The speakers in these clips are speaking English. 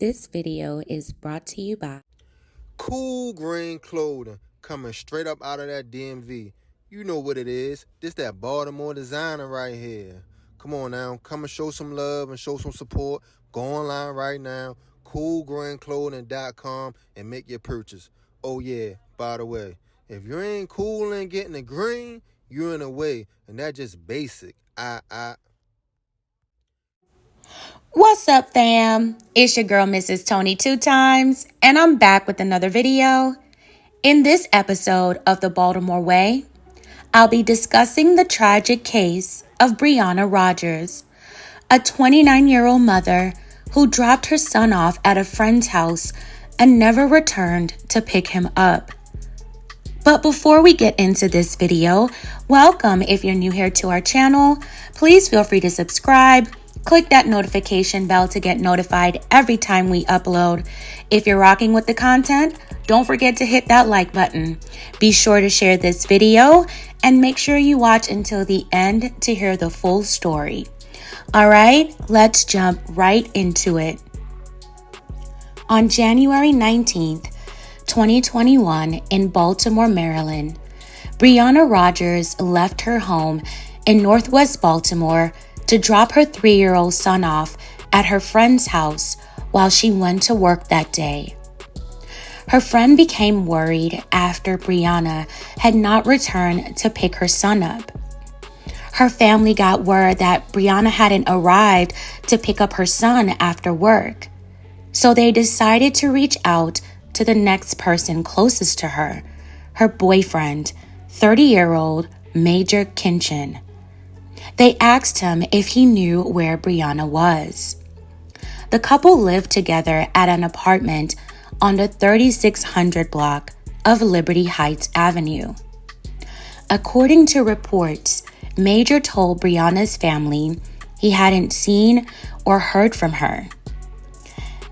This video is brought to you by Cool green clothing coming straight up out of that DMV. You know what it is. This that Baltimore designer right here. Come on now, come and show some love and show some support. Go online right now, coolgreenclothing.com, and make your purchase. Oh yeah, by the way, if you ain't cool and getting the green, you're in the way, and that's just basic. What's up, fam? It's your girl, Mrs. Tony 2 times, and I'm back with another video. In this episode of the Baltimore Way, I'll be discussing the tragic case of Breonna Rogers, a 29-year-old mother who dropped her son off at a friend's house and never returned to pick him up. But before we get into this video, welcome if you're new here to our channel. Please feel free to subscribe. Click that notification bell to get notified every time we upload. If you're rocking with the content, don't forget to hit that like button. Be sure to share this video and make sure you watch until the end to hear the full story. All right, let's jump right into it. On January 19th, 2021 in Baltimore, Maryland, Breonna Rogers left her home in Northwest Baltimore to drop her 3-year-old son off at her friend's house while she went to work that day. Her friend became worried after Breonna had not returned to pick her son up. Her family got word that Breonna hadn't arrived to pick up her son after work, so they decided to reach out to the next person closest to her, her boyfriend, 30-year-old Major Kinchin. They asked him if he knew where Breonna was. The couple lived together at an apartment on the 3600 block of Liberty Heights Avenue. According to reports, Major told Breonna's family he hadn't seen or heard from her.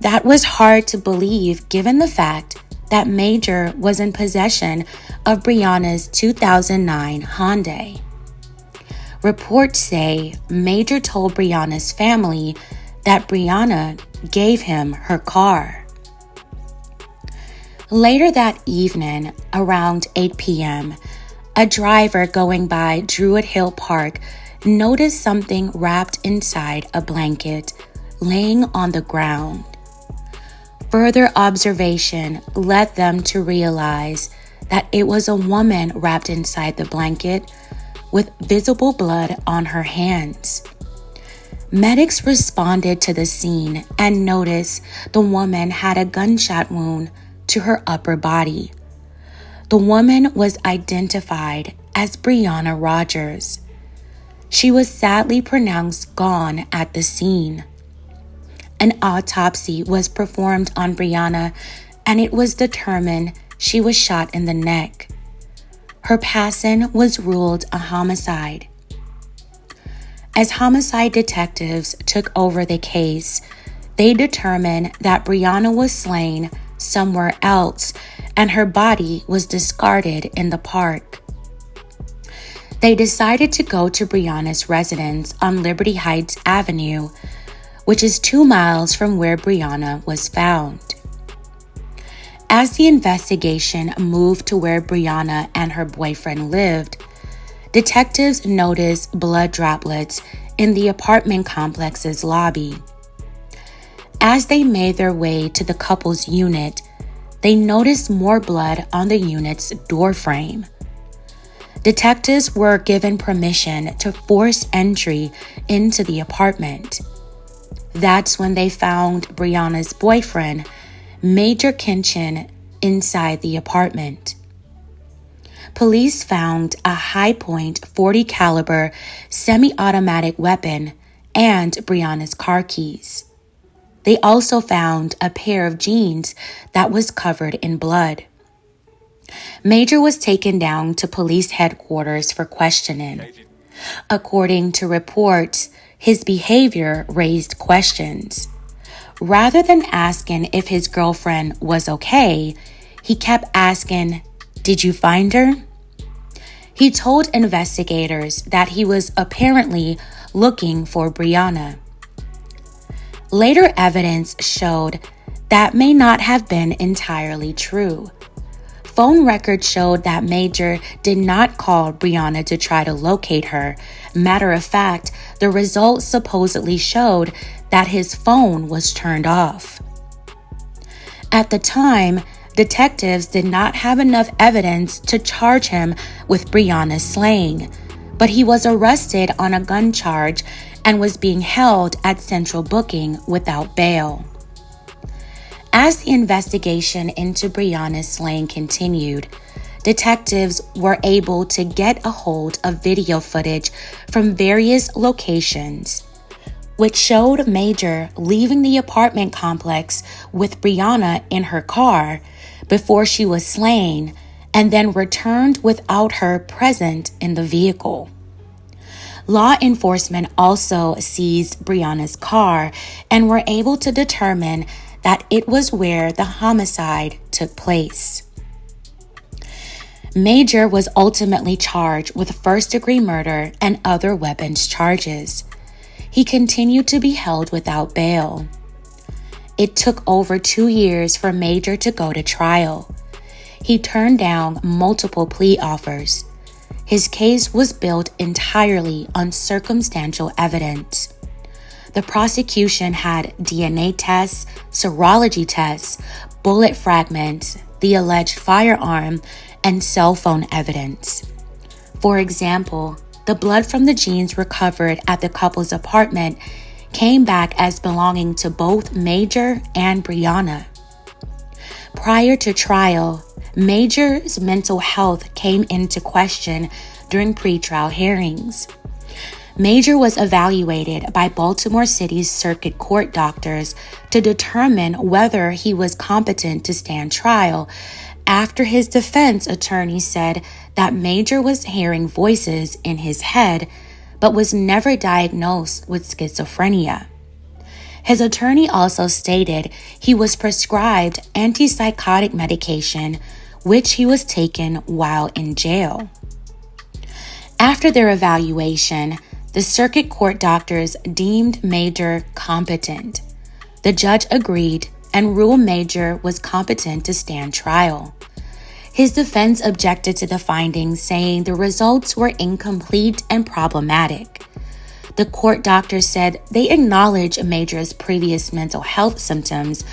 That was hard to believe given the fact that Major was in possession of Breonna's 2009 Hyundai. Reports say Major told Breonna's family that Breonna gave him her car. Later that evening, around 8 p.m., a driver going by Druid Hill Park noticed something wrapped inside a blanket laying on the ground. Further observation led them to realize that it was a woman wrapped inside the blanket with visible blood on her hands. Medics responded to the scene and noticed the woman had a gunshot wound to her upper body. The woman was identified as Breonna Rogers. She was sadly pronounced gone at the scene. An autopsy was performed on Breonna, and it was determined she was shot in the neck. Her passing was ruled a homicide. As homicide detectives took over the case, they determined that Breonna was slain somewhere else and her body was discarded in the park. They decided to go to Breonna's residence on Liberty Heights Avenue, which is 2 miles from where Breonna was found. As the investigation moved to where Breonna and her boyfriend lived, detectives noticed blood droplets in the apartment complex's lobby. As they made their way to the couple's unit, they noticed more blood on the unit's door frame. Detectives were given permission to force entry into the apartment. That's when they found Breonna's boyfriend, Major Kinchin, inside the apartment. Police found a high-point .40 caliber semi-automatic weapon and Breonna's car keys. They also found a pair of jeans that was covered in blood. Major was taken down to police headquarters for questioning. According to reports, his behavior raised questions. Rather than asking if his girlfriend was okay, he kept asking, "Did you find her?" He told investigators that he was apparently looking for Breonna. Later evidence showed that may not have been entirely true. Phone records showed that Major did not call Breonna to try to locate her. Matter of fact, the results supposedly showed that his phone was turned off. At the time, detectives did not have enough evidence to charge him with Breonna's slaying, but he was arrested on a gun charge and was being held at central booking without bail. As the investigation into Breonna's slaying continued, detectives were able to get a hold of video footage from various locations, which showed Major leaving the apartment complex with Breonna in her car before she was slain, and then returned without her present in the vehicle. Law enforcement also seized Breonna's car and were able to determine that it was where the homicide took place. Major was ultimately charged with first-degree murder and other weapons charges. He continued to be held without bail. It took over 2 years for Major to go to trial. He turned down multiple plea offers. His case was built entirely on circumstantial evidence. The prosecution had DNA tests, serology tests, bullet fragments, the alleged firearm, and cell phone evidence. For example, the blood from the jeans recovered at the couple's apartment came back as belonging to both Major and Breonna. Prior to trial, Major's mental health came into question during pretrial hearings. Major was evaluated by Baltimore City's circuit court doctors to determine whether he was competent to stand trial after his defense attorney said that Major was hearing voices in his head but was never diagnosed with schizophrenia. His attorney also stated he was prescribed antipsychotic medication, which he was taking while in jail. After their evaluation, the circuit court doctors deemed Major competent. The judge agreed and ruled Major was competent to stand trial. His defense objected to the findings, saying the results were incomplete and problematic. The court doctors said they acknowledged Major's previous mental health symptoms,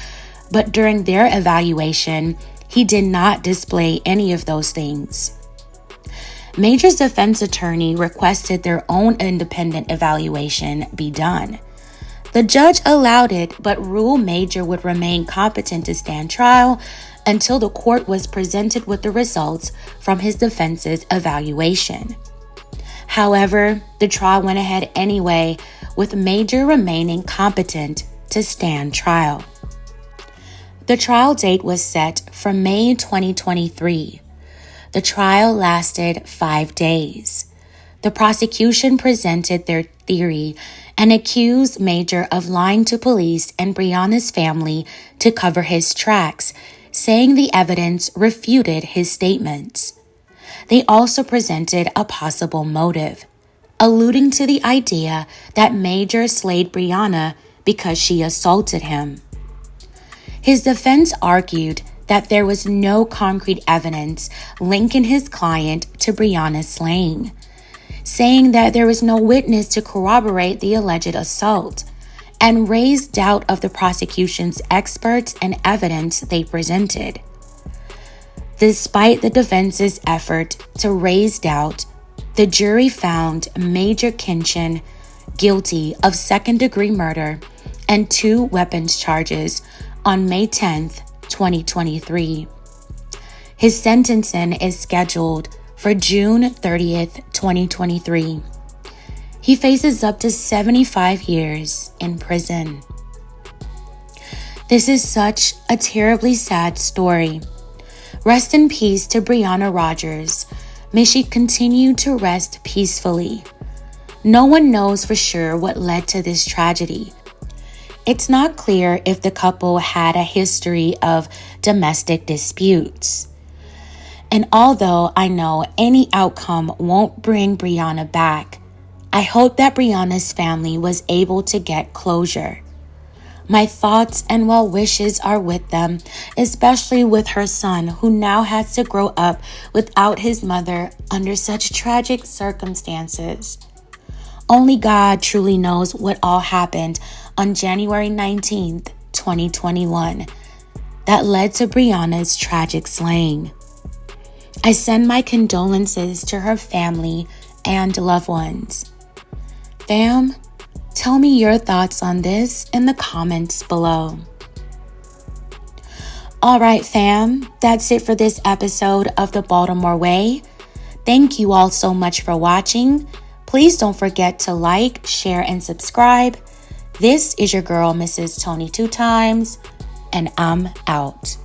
but during their evaluation, he did not display any of those things. Major's defense attorney requested their own independent evaluation be done. The judge allowed it, but ruled Major would remain competent to stand trial until the court was presented with the results from his defense's evaluation. However, the trial went ahead anyway, with Major remaining competent to stand trial. The trial date was set for May 2023. The trial lasted 5 days. The prosecution presented their theory and accused Major of lying to police and Breonna's family to cover his tracks, saying the evidence refuted his statements. They also presented a possible motive, alluding to the idea that Major slayed Breonna because she assaulted him. His defense argued that there was no concrete evidence linking his client to Breonna's slaying, saying that there was no witness to corroborate the alleged assault, and raised doubt of the prosecution's experts and evidence they presented. Despite the defense's effort to raise doubt, the jury found Major Kinchin guilty of second-degree murder and 2 weapons charges on May 10th, 2023. His sentencing is scheduled for June 30th, 2023. He faces up to 75 years in prison. This is such a terribly sad story. Rest in peace to Breonna Rogers. May she continue to rest peacefully. No one knows for sure what led to this tragedy. It's not clear if the couple had a history of domestic disputes. And although I know any outcome won't bring Breonna back, I hope that Breonna's family was able to get closure. My thoughts and well wishes are with them, especially with her son, who now has to grow up without his mother under such tragic circumstances. Only God truly knows what all happened on January 19th, 2021, that led to Breonna's tragic slaying. I send my condolences to her family and loved ones. Fam, tell me your thoughts on this in the comments below. All right, fam, that's it for this episode of the Baltimore Way. Thank you all so much for watching. Please don't forget to like, share, and subscribe. This is your girl, Mrs. Tony 2 Times, and I'm out.